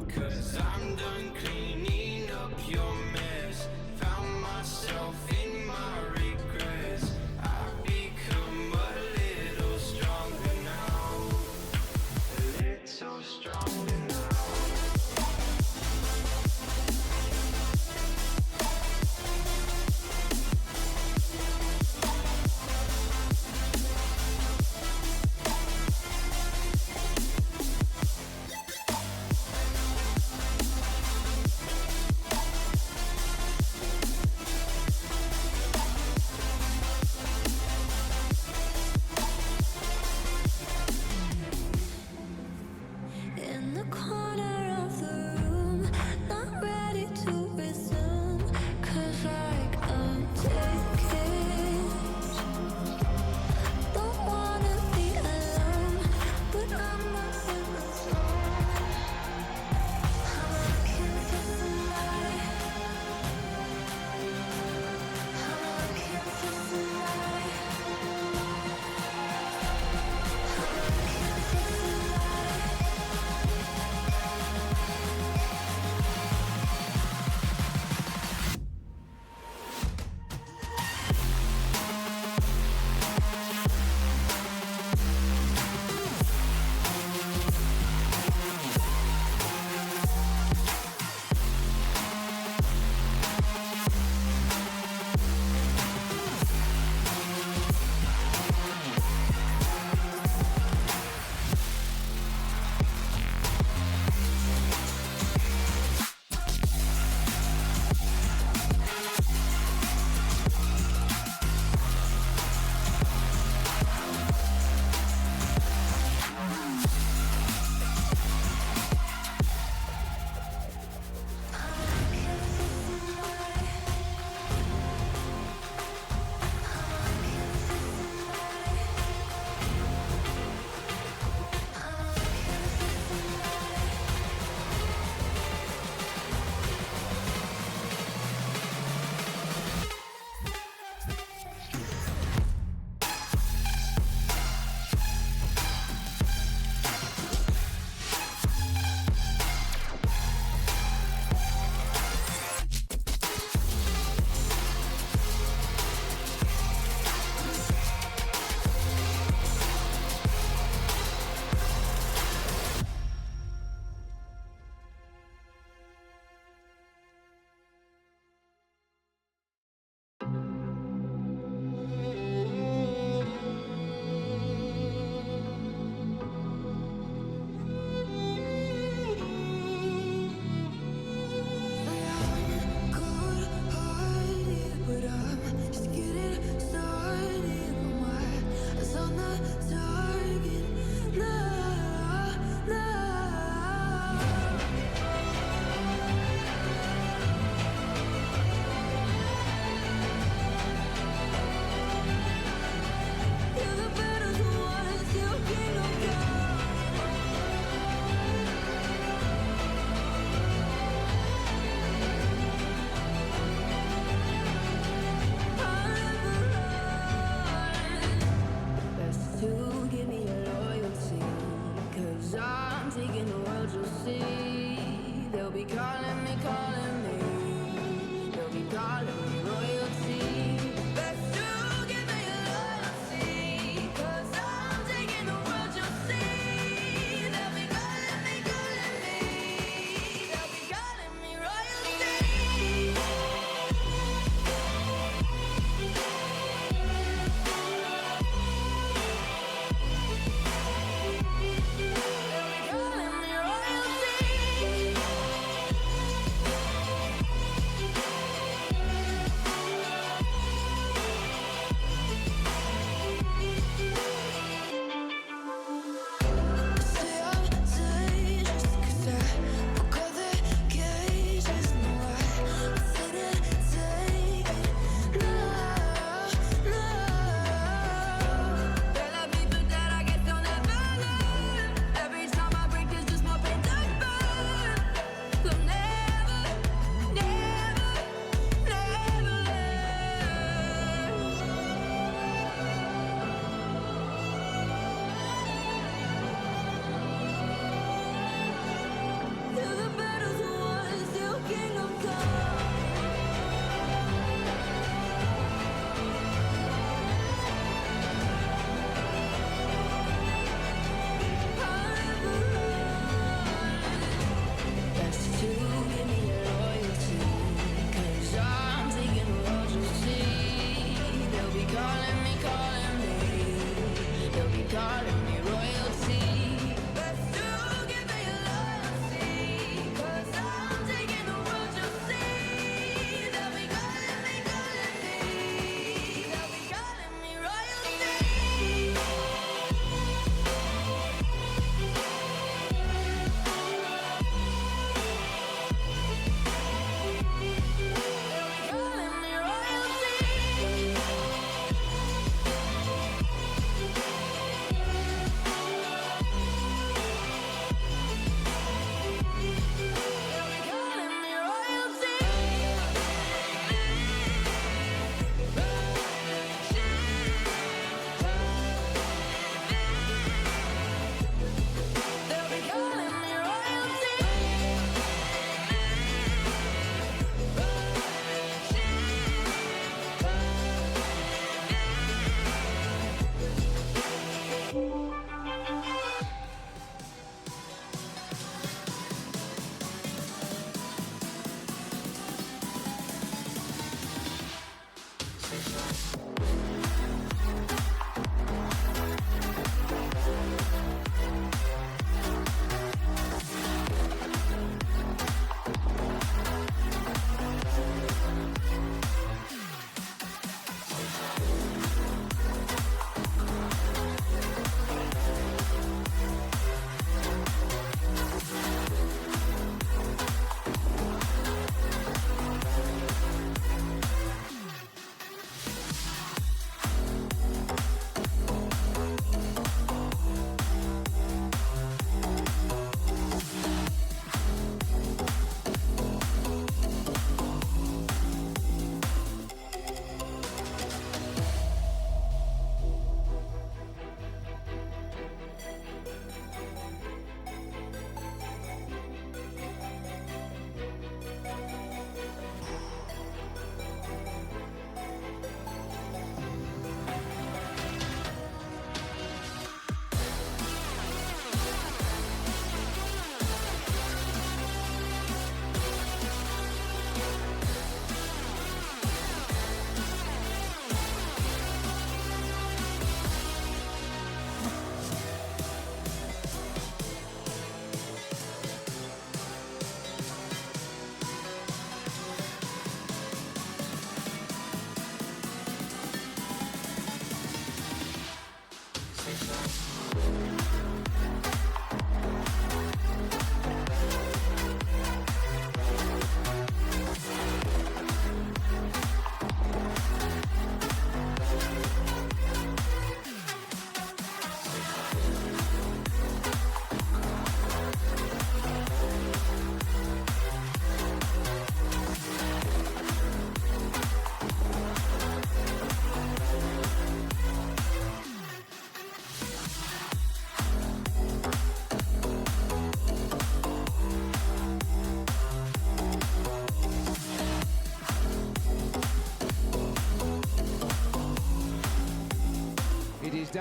'Cause I'm done cleaning up your mess. Found myself in my regrets. I've become a little stronger now. A little stronger now. In the corner of the room, not ready to resume. 'Cause like I'm taking, don't wanna be alone, but I'm not in the zone. I'm looking for somebody. I'm looking for somebody. I'm looking for somebody.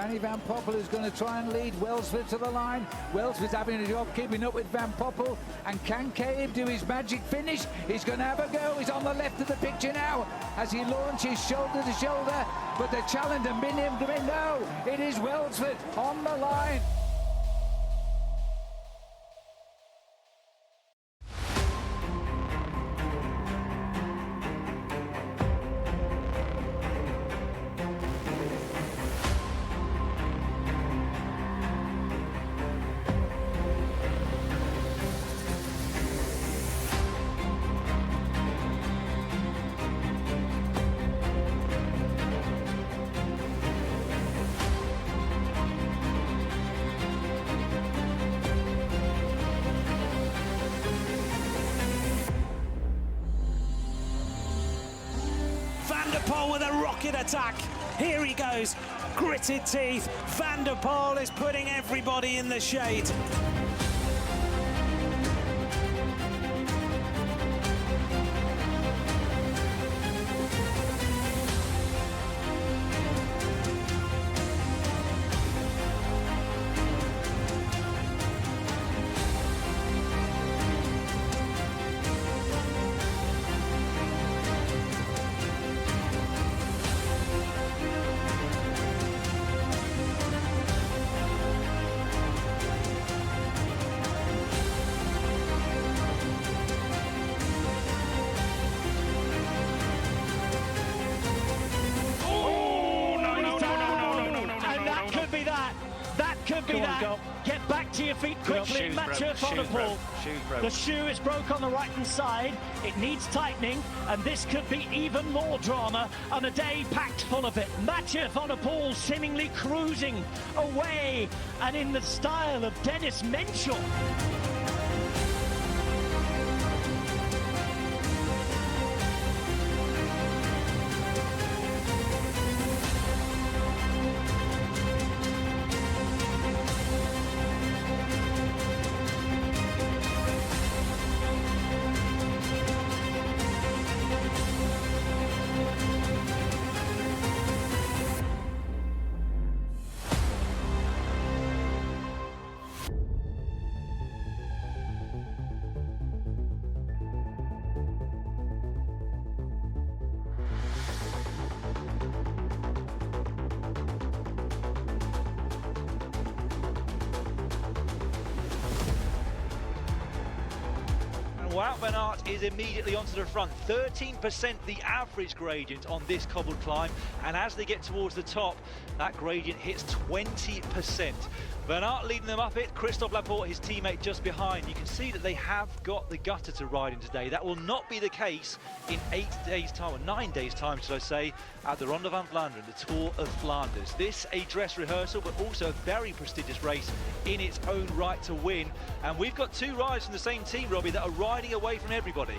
Danny Van Poppel is going to try and lead Welsford to the line. Welsford's having a job keeping up with Van Poppel. And can Cabe do his magic finish? He's going to have a go. He's on the left of the picture now as he launches shoulder to shoulder. But the challenger, Minium, no, it is Welsford on the line. With a rocket attack. Here he goes. Gritted teeth. Van der Poel is putting everybody in the shade. Get back to your feet quickly. Mathieu van der Poel. The shoe is broke on the right hand side. It needs tightening, and this could be even more drama on a day packed full of it. Mathieu van der Poel seemingly cruising away, and in the style of Dennis Menschel. Wout van Aert is immediately onto the front. 13% the average gradient on this cobbled climb, and as they get towards the top, that gradient hits 20%. Van Aert leading them up it, Christophe Laporte, his teammate, just behind. You can see that they have got the gutter to ride in today. That will not be the case in 8 days' time, or 9 days' time, should I say, at the Ronde van Vlaanderen, the Tour of Flanders. This a dress rehearsal, but also a very prestigious race in its own right to win. And we've got two riders from the same team, Robbie, that are riding away from everybody.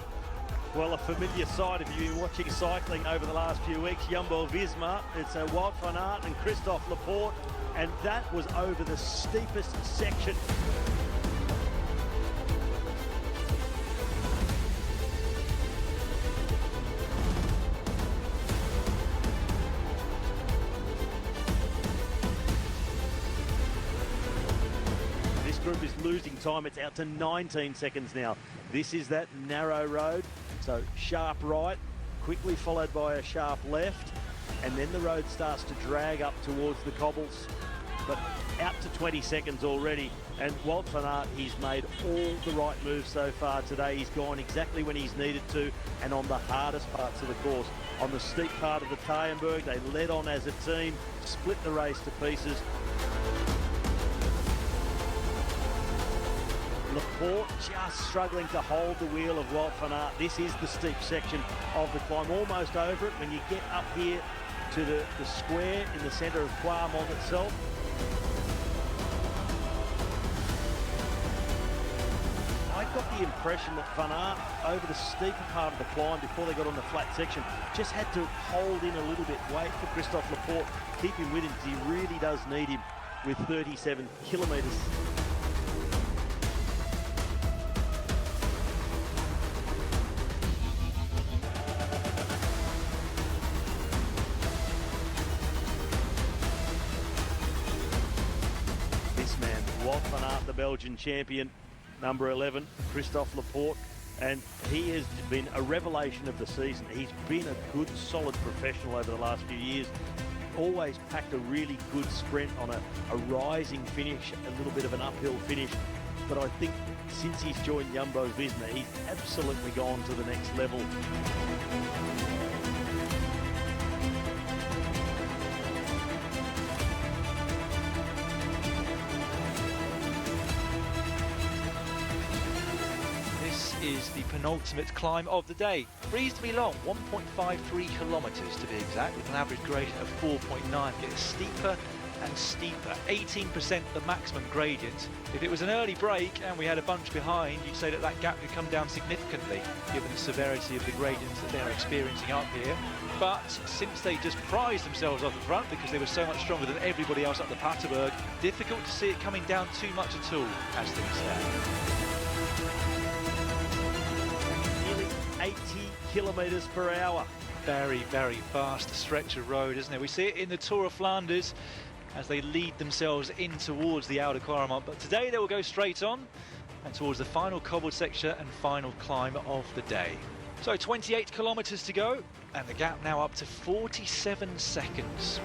Well, a familiar sight if you've been watching cycling over the last few weeks. Jumbo-Visma, it's Wout van Aert and Christophe Laporte, and that was over the steepest section. This group is losing time. It's out to 19 seconds now. This is that narrow road, so sharp right, quickly followed by a sharp left, and then the road starts to drag up towards the cobbles, but out to 20 seconds already. And Wout van Aert, he's made all the right moves so far today. He's gone exactly when he's needed to, and on the hardest parts of the course. On the steep part of the Taaienberg, they led on as a team, split the race to pieces. Laporte just struggling to hold the wheel of Wout van Aert. This is the steep section of the climb, almost over it when you get up here to the square in the centre of Quarmont itself. I got the impression that Van Aert, over the steeper part of the climb before they got on the flat section, just had to hold in a little bit, wait for Christophe Laporte, keep him with him, because he really does need him with 37 kilometres. Belgian champion, number 11, Christophe Laporte, and he has been a revelation of the season. He's been a good, solid professional over the last few years. Always packed a really good sprint on a rising finish, a little bit of an uphill finish. But I think since he's joined Jumbo-Visma, he's absolutely gone to the next level. This is the penultimate climb of the day. Reasonably long, 1.53 kilometres to be exact, with an average gradient of 4.9. Getting steeper and steeper, 18% the maximum gradient. If it was an early break and we had a bunch behind, you'd say that that gap could come down significantly, given the severity of the gradients that they're experiencing up here. But since they just prized themselves off the front because they were so much stronger than everybody else up the Paterberg, difficult to see it coming down too much at all as things stand. Nearly 80 kilometres per hour. Very, very fast stretch of road, isn't it? We see it in the Tour of Flanders as they lead themselves in towards the Oude Kwaremont, but today they will go straight on and towards the final cobbled section and final climb of the day. So 28 kilometres to go, and the gap now up to 47 seconds.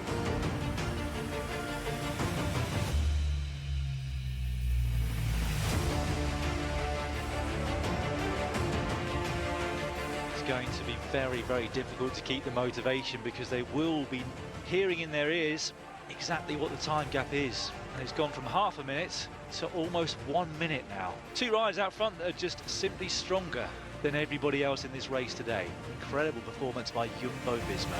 It's going to be very, very difficult to keep the motivation because they will be hearing in their ears exactly what the time gap is, and it's gone from half a minute to almost 1 minute now. Two riders out front that are just simply stronger than everybody else in this race today. Incredible performance by Jumbo-Visma.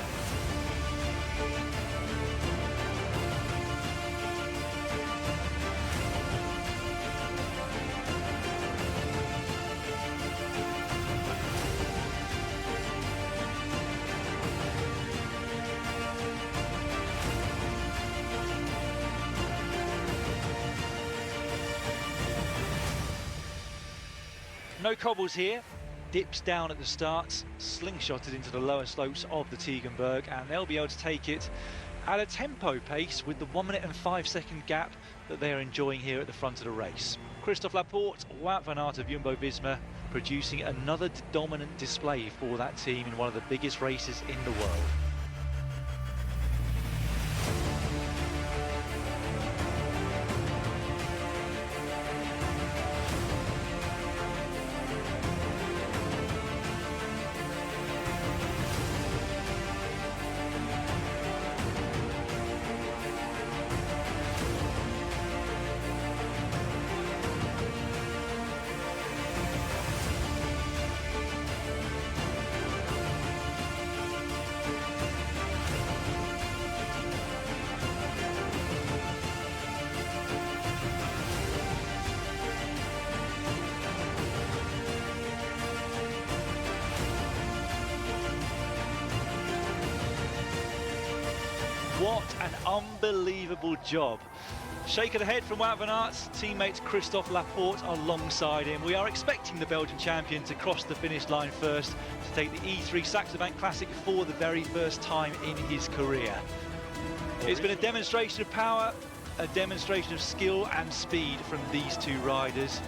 No cobbles here, dips down at the start, slingshotted into the lower slopes of the Tegenberg, and they'll be able to take it at a tempo pace with the 1 minute and 5 second gap that they're enjoying here at the front of the race. Christophe Laporte, Wout van Aert of Jumbo-Visma, producing another dominant display for that team in one of the biggest races in the world. What an unbelievable job. Shake of the head from Wout van Aert's teammate Christophe Laporte alongside him. We are expecting the Belgian champion to cross the finish line first to take the E3 Saxo Bank Classic for the very first time in his career. It's been a demonstration of power, a demonstration of skill and speed from these two riders.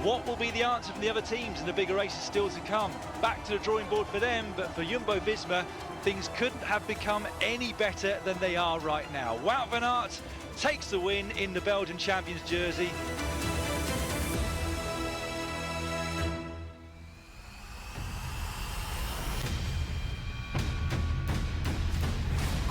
What will be the answer from the other teams in the bigger races still to come? Back to the drawing board for them, but for Jumbo-Visma, things couldn't have become any better than they are right now. Wout van Aert takes the win in the Belgian champions jersey.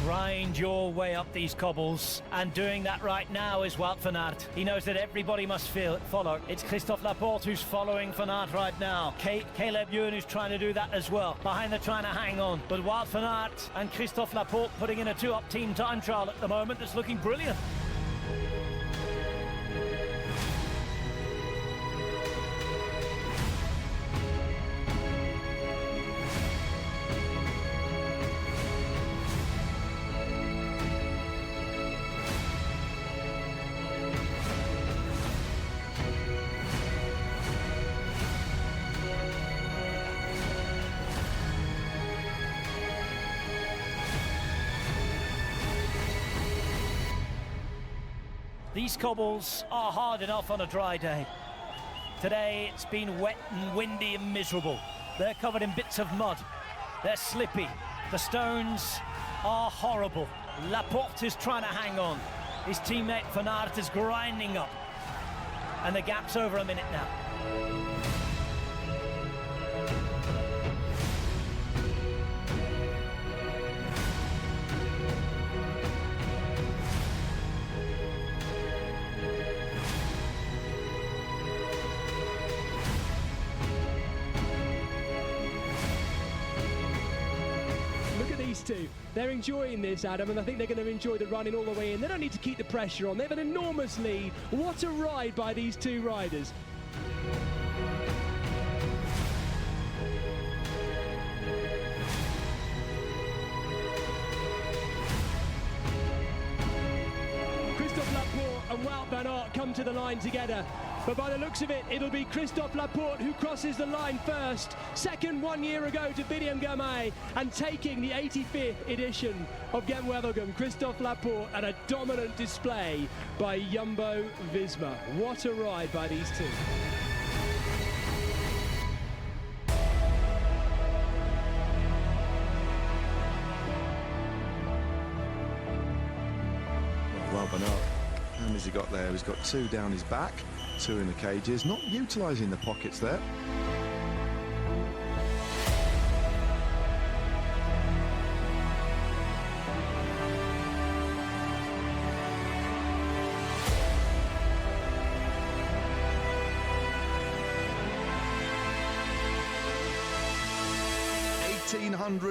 Grind your way up these cobbles, and doing that right now is Wout van Aert. He knows that everybody must follow. It's Christophe Laporte who's following van Aert right now. Caleb Ewan who's trying to do that as well. Behind, they're trying to hang on. But Wout van Aert and Christophe Laporte putting in a two-up team time trial at the moment that's looking brilliant. These cobbles are hard enough on a dry day. Today it's been wet and windy and miserable. They're covered in bits of mud. They're slippy. The stones are horrible. Laporte is trying to hang on. His teammate Van Aert is grinding up. And the gap's over a minute now. These two, they're enjoying this, Adam, and I think they're going to enjoy the running all the way in. They don't need to keep the pressure on. They have an enormous lead. What a ride by these two riders. Christophe Laporte and Wout van Aert come to the line together. But by the looks of it, it'll be Christophe Laporte who crosses the line first. Second 1 year ago to Biniam Girmay, and taking the 85th edition of Gent-Wevelgem, Christophe Laporte, and a dominant display by Jumbo-Visma. What a ride by these two. Well, Van Aert, how many has he got there? He's got 2 down his back, 2 in the cages, not utilising the pockets there.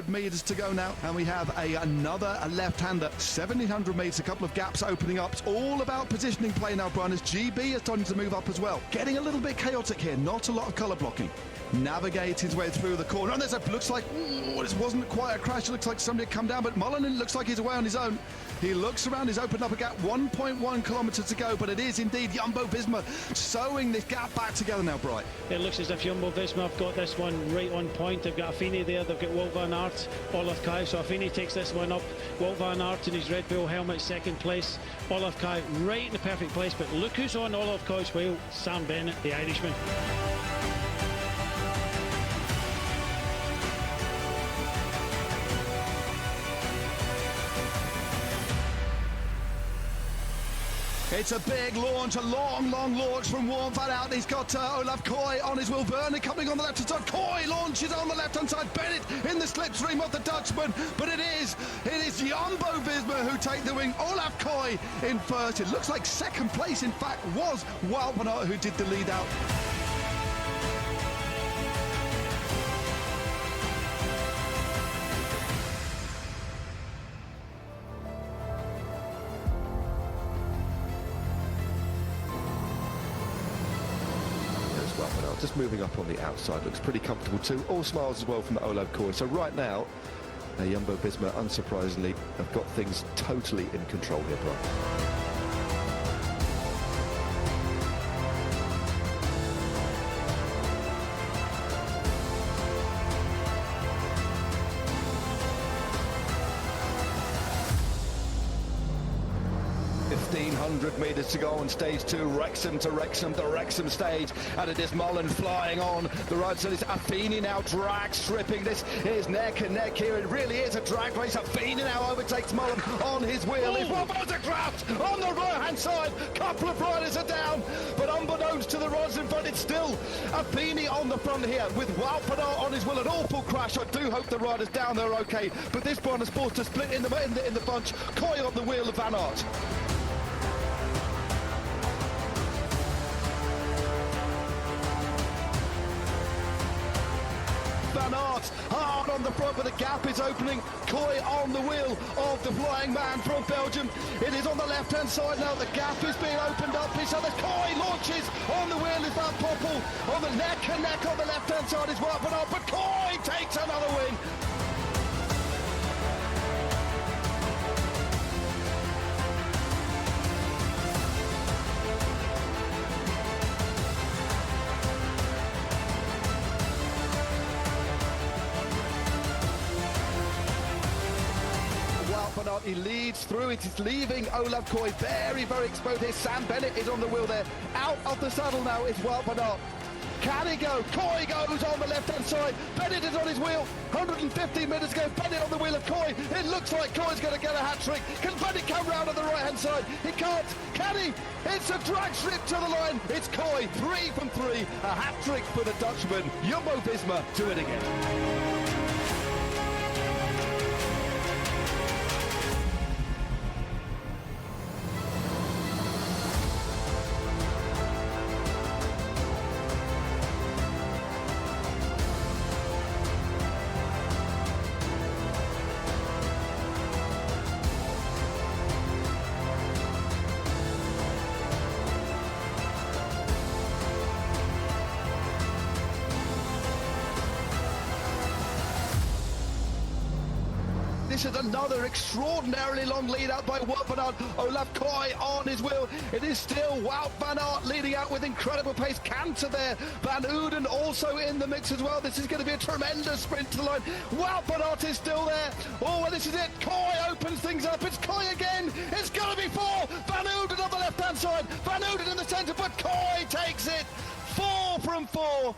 Metres to go now, and we have another left-hander. 1700 metres, a couple of gaps opening up. It's all about positioning play now, Brian, as GB is starting to move up as well. Getting a little bit chaotic here, not a lot of colour blocking. Navigating his way through the corner, and there's a, looks like, this wasn't quite a crash, it looks like somebody had come down, but Mullen looks like he's away on his own. He looks around, he's opened up a gap, 1.1 kilometres to go, but it is indeed Jumbo-Visma sewing this gap back together now, Bright. It looks as if Jumbo-Visma have got this one right on point. They've got Affini there, they've got Wout van Aert, Olaf Kai, so Affini takes this one up. Wout van Aert in his Red Bull helmet, second place. Olaf Kai right in the perfect place, but look who's on Olaf Kai's wheel, Sam Bennett, the Irishman. It's a big launch, a long launch from Wout van Aert. He's got Olaf Koy on his wheel. Werner coming on the left-hand side. Koy launches on the left-hand side. Bennett in the slipstream of the Dutchman. But it is Jumbo-Visma who take the wing. Olaf Koy in first. It looks like second place, in fact, was Wout van Aert who did the lead out. Just moving up on the outside, looks pretty comfortable too. All smiles as well from Olaf Koy. So right now, Jumbo-Visma, unsurprisingly, have got things totally in control here, Brian. 1,500 metres to go on stage 2, Wrexham to Wrexham, the Wrexham stage, and it is Mullen flying on the right side. It's Affini now drag stripping. This is neck and neck here. It really is a drag race. Affini now overtakes Mullen on his wheel. He's one photographed on the right hand side. Couple of riders are down, but unbeknownst to the riders in front, it's still Affini on the front here with Wout van Aert on his wheel. An awful crash. I do hope the riders down there are okay, but this one is forced to split in the bunch. Koy on the wheel of Van Aert. Van Aert hard on the front, but the gap is opening. Koy on the wheel of the flying man from Belgium. It is on the left-hand side now. The gap is being opened up. So the Koy launches on the wheel is Van Poppel. On the neck and neck on the left-hand side is Wout van Aert, but Koy takes another win. He leads through. It is leaving Olaf Koy very, very exposed here. Sam Bennett is on the wheel there. Out of the saddle now is Wout van Aert. Can he go? Koy goes on the left-hand side. Bennett is on his wheel. 115 minutes ago, Bennett on the wheel of Koy. It looks like Koy's going to get a hat-trick. Can Bennett come round on the right-hand side? He can't. Can he? It's a drag strip to the line. It's Koy, 3 from 3. A hat-trick for the Dutchman. Jumbo-Visma do it again. This is another extraordinarily long lead out by Wout van Aert. Olaf Koy on his wheel. It is still Wout van Aert leading out with incredible pace. Canter there. Van Uden also in the mix as well. This is going to be a tremendous sprint to the line. Wout van Aert is still there. Oh, and this is it. Koy opens things up. It's Koy again. It's going to be 4. Van Uden on the left-hand side. Van Uden in the centre, but Koy takes it. 4 from 4.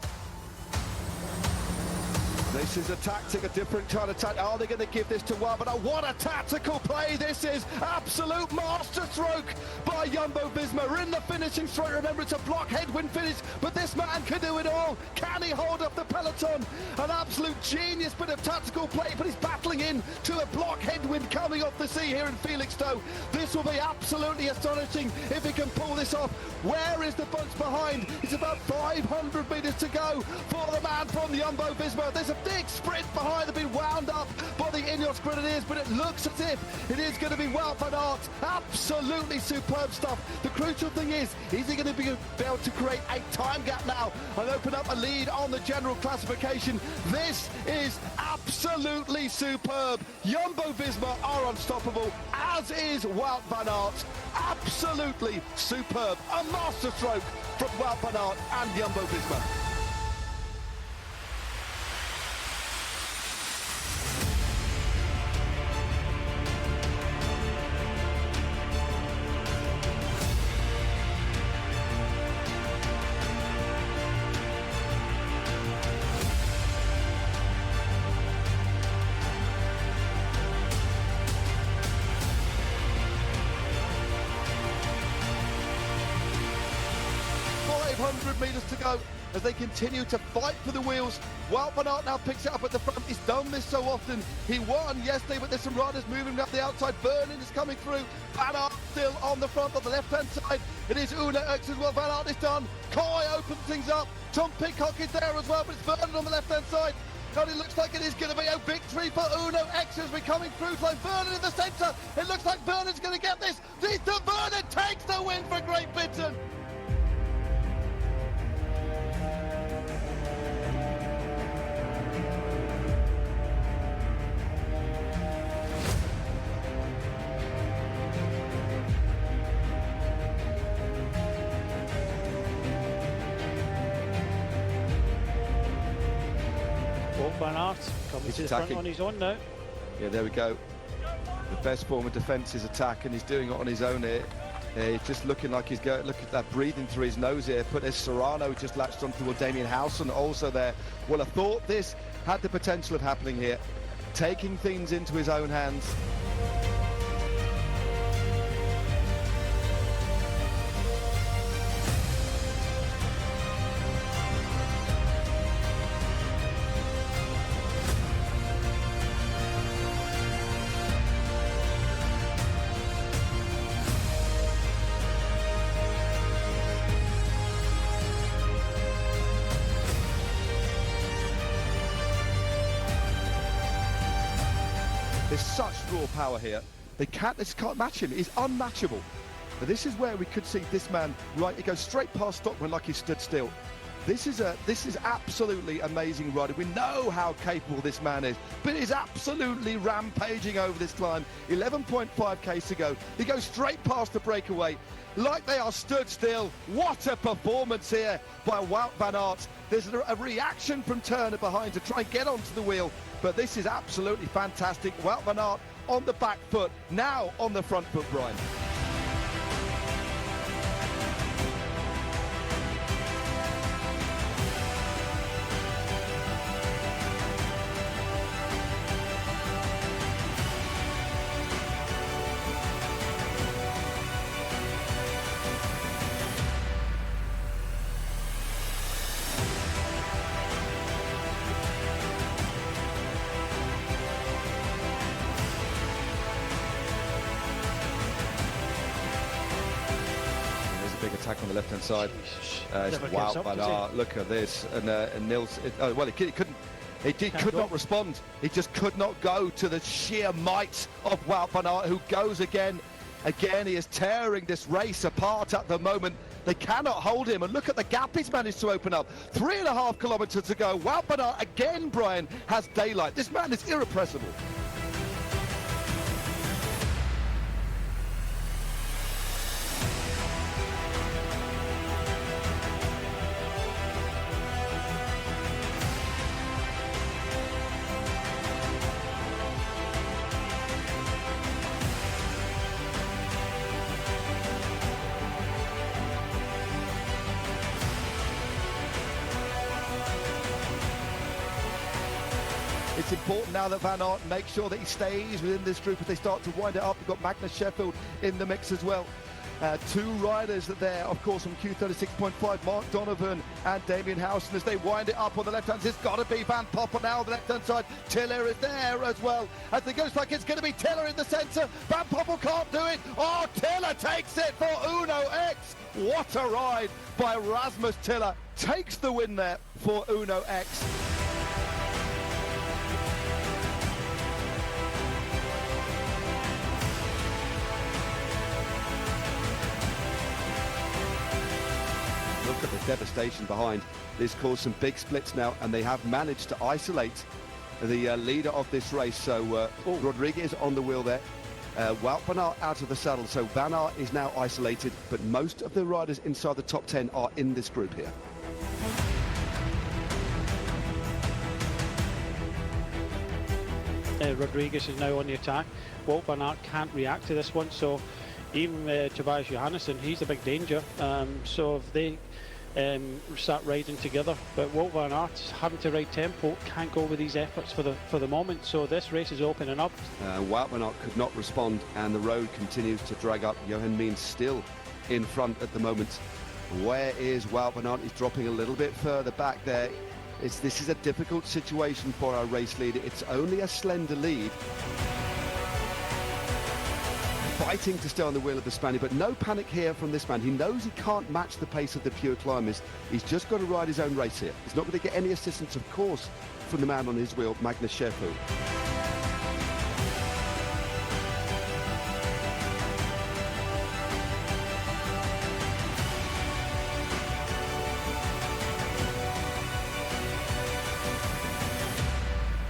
This is a tactic, a different kind of tactic. Are they going to give this to Wout van Aert? What a tactical play this is. Absolute masterstroke by Jumbo-Visma in the finishing stroke. Remember, it's a block headwind finish, but this man can do it all. Can he hold up the peloton? An absolute genius bit of tactical play, but he's battling in to a block headwind coming off the sea here in Felixstowe. This will be absolutely astonishing if he can pull this off. Where is the bunch behind? It's about 500 metres to go for the man from Jumbo-Visma. There's a big sprint behind. They've been wound up by the Ineos Grenadiers, but it looks as if it is going to be Wout van Aert. Absolutely superb stuff. The crucial thing is he going to be able to create a time gap now and open up a lead on the general classification? This is absolutely superb. Jumbo-Visma are unstoppable, as is Wout van Aert. Absolutely superb. A masterstroke from Wout van Aert and Jumbo-Visma. Metres to go as they continue to fight for the wheels. Wout van Aert now picks it up at the front. He's done this so often. He won yesterday, but there's some riders moving up the outside. Vernon is coming through. Van Aert still on the front on the left-hand side. It is Uno X as well. Van Aert is done. Koy opens things up. Tom Pidcock is there as well, but it's Vernon on the left-hand side. And it looks like it is going to be a victory for Uno X as we're coming through. Like Vernon in the centre. It looks like Vernon's going to get this. Vernon takes the win for Great Britain. Van Aert coming to the front on his own now. Yeah, there we go. The best form of defence is attack, and he's doing it on his own here. He's just looking like he's going. Look at that breathing through his nose here. But there's Serrano just latched onto Damien Howson also there. Well, I thought this had the potential of happening here, taking things into his own hands. There's such raw power here. They can't match him. He's unmatchable. But this is where we could see this man, right, he goes straight past Stockman like he stood still. This is absolutely amazing riding. We know how capable this man is, but he's absolutely rampaging over this climb. 11.5k to go. He goes straight past the breakaway like they are stood still. What a performance here by Wout van Aert. There's a reaction from Turner behind to try and get onto the wheel, but this is absolutely fantastic. Wout van Aert on the back foot, now on the front foot, Brian. Big attack on the left-hand side. Wow, but look at this. And Nils, well, he couldn't. He could not respond. He just could not go to the sheer might of Wout van Aert, who goes again. Again, he is tearing this race apart at the moment. They cannot hold him, and look at the gap he's managed to open up. 3.5 kilometers to go. Wout van Aert again, Brian, has daylight. This man is irrepressible. It's important now that Van Aert makes sure that he stays within this group as they start to wind it up. We've got Magnus Sheffield in the mix as well. Two riders there, of course, from Q36.5, Mark Donovan and Damien Howson, as they wind it up on the left-hand side. It's got to be Van Poppel now on the left-hand side. Tiller is there as well. As it goes like it's going to be Tiller in the centre. Van Poppel can't do it. Oh, Tiller takes it for Uno X. What a ride by Rasmus Tiller. Takes the win there for Uno X. Look at the devastation behind. This caused some big splits now, and they have managed to isolate the leader of this race. So Rodriguez on the wheel there. Wout van Aert out of the saddle, so Van Aert is now isolated, but most of the riders inside the top 10 are in this group here. Rodriguez is now on the attack. Wout van Aert can't react to this one, so even Tobias Johannesson, he's a big danger. So if they start riding together, but Wout van Aert having to ride tempo, can't go with these efforts for the moment. So this race is opening up. Wout van Aert could not respond, and the road continues to drag up. Johan Means still in front at the moment. Where is Wout van Aert? He's dropping a little bit further back there. This is a difficult situation for our race leader. It's only a slender lead. Fighting to stay on the wheel of the Spaniard, but no panic here from this man. He knows he can't match the pace of the pure climbers. He's just got to ride his own race here. He's not going to get any assistance, of course, from the man on his wheel, Magnus Sheffield.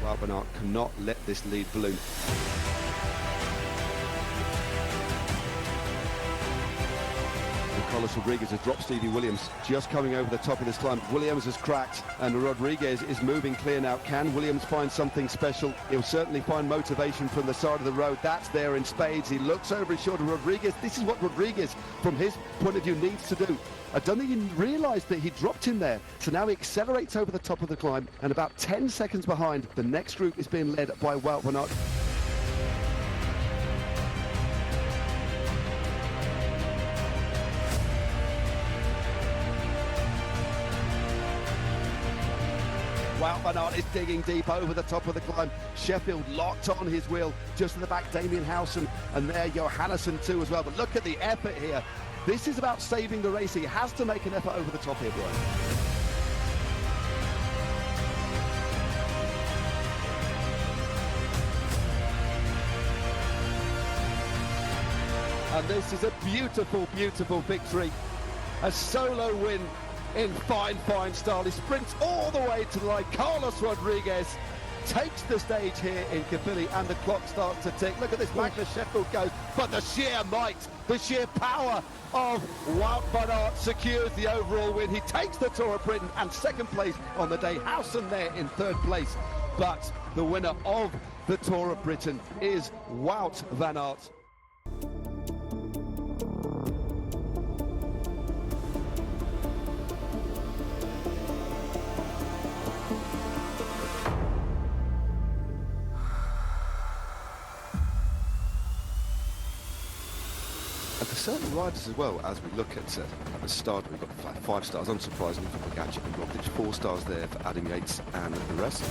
Wout van Aert cannot let this lead balloon. Carlos Rodriguez has dropped Stevie Williams, just coming over the top of this climb. Williams has cracked, and Rodriguez is moving clear now. Can Williams find something special? He'll certainly find motivation from the side of the road. That's there in spades. He looks over his shoulder. Rodriguez, this is what Rodriguez, from his point of view, needs to do. I don't think he realised that he dropped him there. So now he accelerates over the top of the climb, and about 10 seconds behind, the next group is being led by Wout van Aert. Wout van Aert is digging deep over the top of the climb. Sheffield locked on his wheel, just in the back, Damien Howson, and there Johannesson too as well. But look at the effort here. This is about saving the race. He has to make an effort over the top here, Brian. And this is a beautiful, beautiful victory. A solo win in fine style. He sprints all the way to the line. Carlos Rodriguez takes the stage here in Cabilly, and the clock starts to tick. Look at this, Magnus Sheffield goes, but the sheer might, the sheer power of Wout van Aert secures the overall win. He takes the Tour of Britain and second place on the day. Howson there in third place, but the winner of the Tour of Britain is Wout van Aert. And for certain riders as well, as we look at the start, we've got 5 stars, unsurprisingly, for Pogačar and Roglic, 4 stars there for Adam Yates and the rest.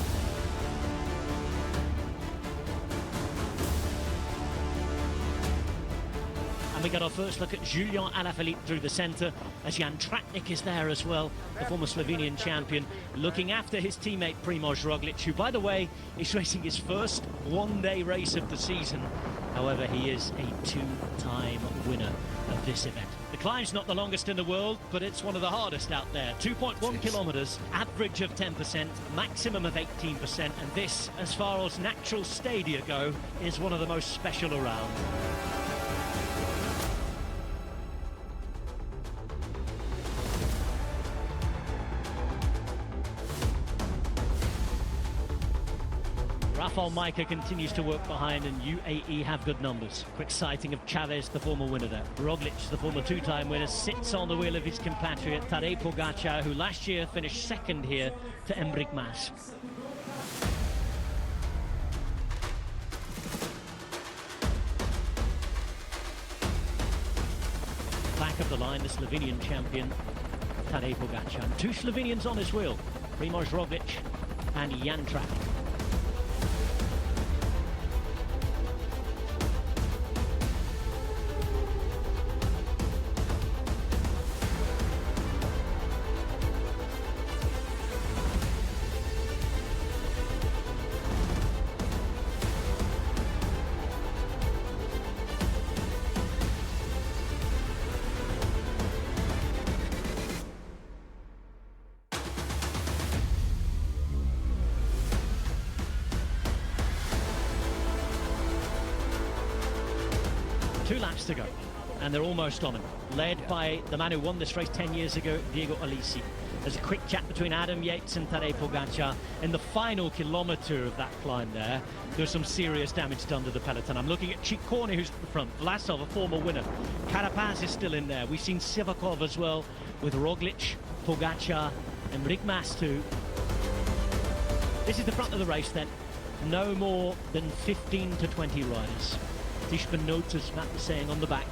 And we got our first look at Julian Alaphilippe through the centre, as Jan Tratnik is there as well, the former Slovenian champion, looking after his teammate Primož Roglic, who, by the way, is racing his first one-day race of the season. However, he is a 2-time winner of this event. The climb's not the longest in the world, but it's one of the hardest out there. 2.1 kilometres, average of 10%, maximum of 18%, and this, as far as natural stadia go, is one of the most special around. Rafał Majka continues to work behind, and UAE have good numbers. Quick sighting of Chavez, the former winner there. Roglic, the former 2-time winner, sits on the wheel of his compatriot Tadej Pogačar, who last year finished second here to Enric Mas. Back of the line, the Slovenian champion Tadej Pogačar. And 2 Slovenians on his wheel, Primož Roglic and Jan Tratnik. Two laps to go, and they're almost on him. Led by the man who won this race 10 years ago, Diego Alisi. There's a quick chat between Adam Yates and Tadej Pogačar. In the final kilometre of that climb there's some serious damage done to the peloton. I'm looking at Ciccone, who's at the front. Vlasov, a former winner. Carapaz is still in there. We've seen Sivakov as well, with Roglic, Pogačar, and Enric Mas too. This is the front of the race then. No more than 15 to 20 riders. Tishman Notes, as Matt was saying, on the back.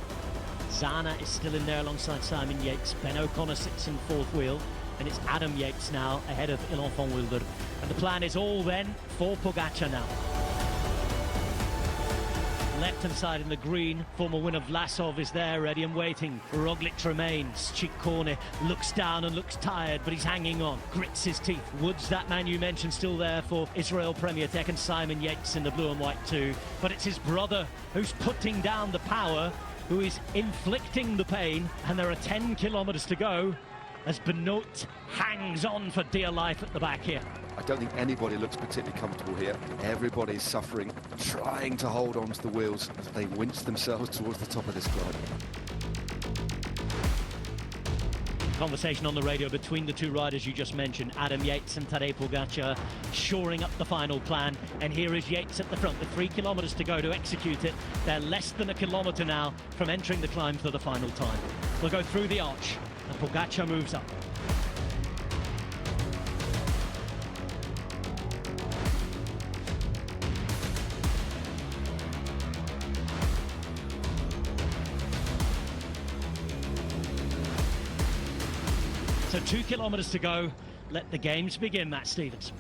Zana is still in there alongside Simon Yates. Ben O'Connor sits in fourth wheel, and it's Adam Yates now ahead of Ilan Wilder. And the plan is all then for Pogačar now. Left-hand side in the green, former winner Vlasov is there, ready and waiting. Roglic remains. Ciccone looks down and looks tired, but he's hanging on, grits his teeth. Woods, that man you mentioned, still there for Israel Premier Tech, and Simon Yates in the blue and white too. But it's his brother who's putting down the power, who is inflicting the pain, and there are 10 kilometres to go as Benoit hangs on for dear life at the back here. I don't think anybody looks particularly comfortable here. Everybody's suffering, trying to hold on to the wheels as they winch themselves towards the top of this climb. Conversation on the radio between the two riders you just mentioned, Adam Yates and Tadej Pogačar, shoring up the final plan. And here is Yates at the front with 3 kilometres to go to execute it. They're less than a kilometre now from entering the climb for the final time. We'll go through the arch, and Pogačar moves up. So 2 kilometres to go. Let the games begin, Matt Stevens.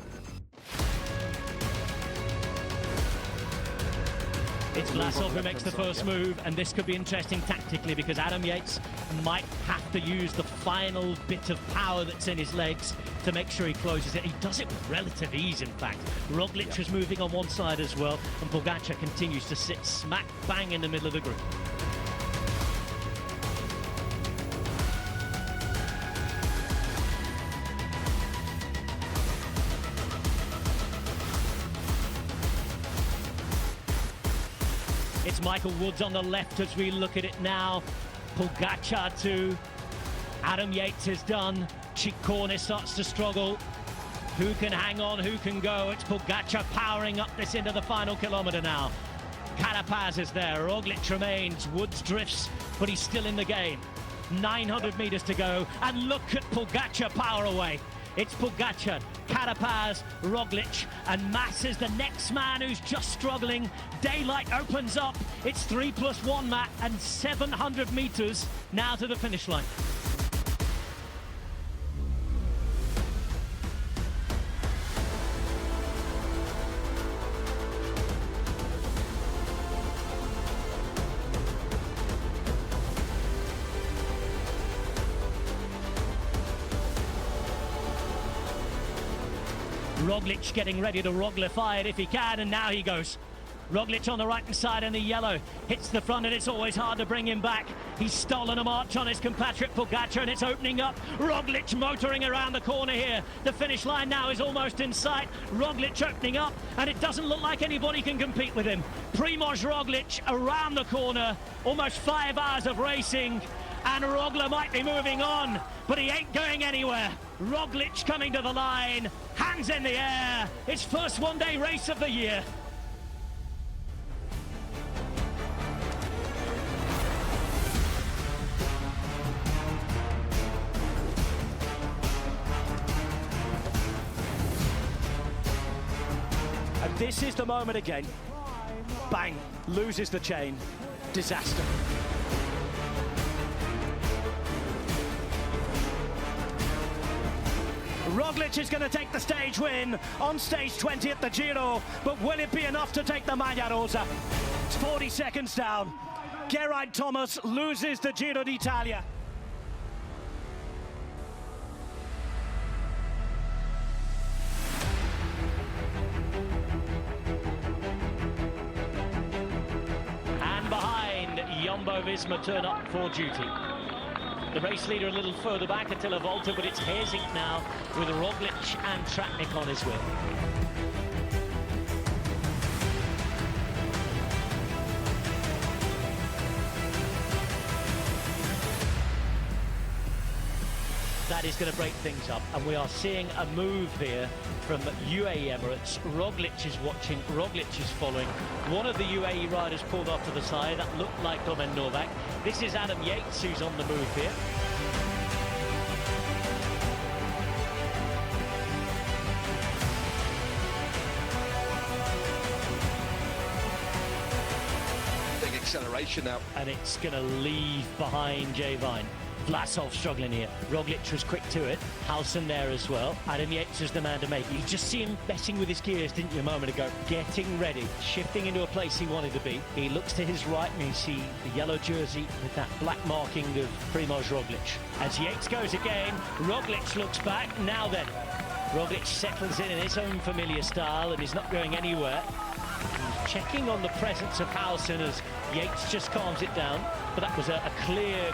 It's Vlasov who makes the first move, and this could be interesting tactically because Adam Yates might have to use the final bit of power that's in his legs to make sure he closes it. He does it with relative ease, in fact. Roglic is moving on one side as well, and Pogačar continues to sit smack bang in the middle of the group. It's Michael Woods on the left as we look at it now. Pogacar too. Adam Yates is done. Ciccone starts to struggle. Who can hang on, who can go? It's Pogacar powering up this into the final kilometre now. Carapaz is there, Roglic remains, Woods drifts, but he's still in the game. 900 metres to go, and look at Pogacar power away. It's Pogacar, Carapaz, Roglic, and Mas is the next man who's just struggling. Daylight opens up, it's 3+1, Matt, and 700 metres now to the finish line. Roglic getting ready to Roglify it if he can, and now he goes. Roglic on the right-hand side in the yellow, hits the front, and it's always hard to bring him back. He's stolen a march on his compatriot Pogacar, and it's opening up. Roglic motoring around the corner here. The finish line now is almost in sight. Roglic opening up, and it doesn't look like anybody can compete with him. Primož Roglic around the corner, almost 5 hours of racing, and Roglic might be moving on, but he ain't going anywhere. Roglic coming to the line, hands in the air. It's first one-day race of the year. And this is the moment again. Bang, loses the chain. Disaster. Roglic is going to take the stage win on stage 20 at the Giro, but will it be enough to take the Maglia Rosa? It's 40 seconds down. Geraint Thomas loses the Giro d'Italia. And behind, Jumbo-Visma turn up for duty. The race leader a little further back until a Volta, but it's Herzink now with Roglic and Tratnik on his wheel. That is going to break things up, and we are seeing a move here from UAE Emirates. Roglic is watching, Roglic is following. One of the UAE riders pulled off to the side. That looked like Domen Novak. This is Adam Yates who's on the move here. Big acceleration now. And it's going to leave behind Jay Vine. Vlasov struggling here. Roglic was quick to it. Halsen there as well. Adam Yates is the man to make it. You just see him messing with his gears, didn't you, a moment ago? Getting ready, shifting into a place he wanted to be. He looks to his right and you see the yellow jersey with that black marking of Primož Roglic. As Yates goes again, Roglic looks back. Now then, Roglic settles in his own familiar style and is not going anywhere. He's checking on the presence of Halsen as Yates just calms it down. But that was a clear